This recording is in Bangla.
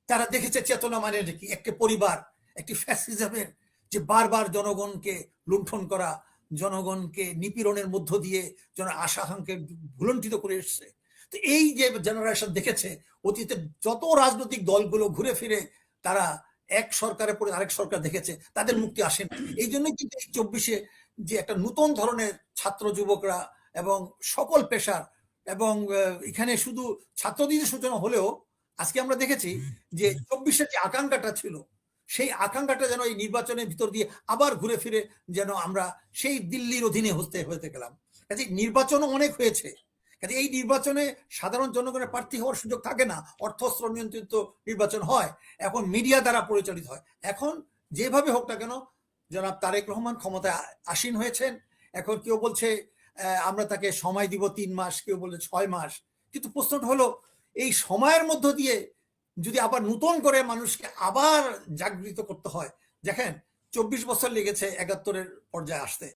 তারা দেখেছে চেতনা মানে কি, একটি পরিবার, একটি ফ্যাসিজমের যে বারবার জনগণকে লুণ্ঠন করা, জনগণকে নিপীড়নের মধ্য দিয়ে যেন আশা আকাঙ্ক্ষাকে ভুলণ্ঠিত করে এসছে। তো এই যে জেনারেশন দেখেছে অতীতে যত রাজনৈতিক দলগুলো ঘুরে ফিরে তারা এক সরকারের পরে আরেক সরকার দেখেছে, তাদের মুক্তি আসেন। এই জন্যই কিন্তু এই 24-এ যে একটা নতুন ধরনের ছাত্র যুবকরা এবং সকল পেশার এবং এখানে শুধু ছাত্রদের সূচনা হলেও আজকে আমরা দেখেছি যে 24-এর যে আকাঙ্ক্ষাটা ছিল, সেই আকাঙ্ক্ষাটা যেন এই নির্বাচনের ভিতর দিয়ে আবার ঘুরে ফিরে যেন আমরা সেই দিল্লির অধীনে হতে গেলাম। কাজে নির্বাচনও অনেক হয়েছে, কাজে এই নির্বাচনে সাধারণ জনগণের প্রার্থী হওয়ার সুযোগ থাকে না, অর্থস্ত্র নিয়ন্ত্রিত নির্বাচন হয়, এখন মিডিয়া দ্বারা পরিচালিত হয়। এখন যেভাবে হোক না কেন জনাব তারেক রহমান ক্ষমতায় আসীন হয়েছেন। এখন কেউ বলছে আমরা তাকে সময় দিব 3 মাস, কেউ বলছে 6 মাস। কিন্তু প্রশ্নটা হলো এই সময়ের মধ্য দিয়ে যদি আবার নতুন করে মানুষকে আবার জাগৃত করতে হয়, দেখেন 24 বছর লেগেছে 71-এর পর্যায়ে আসতে,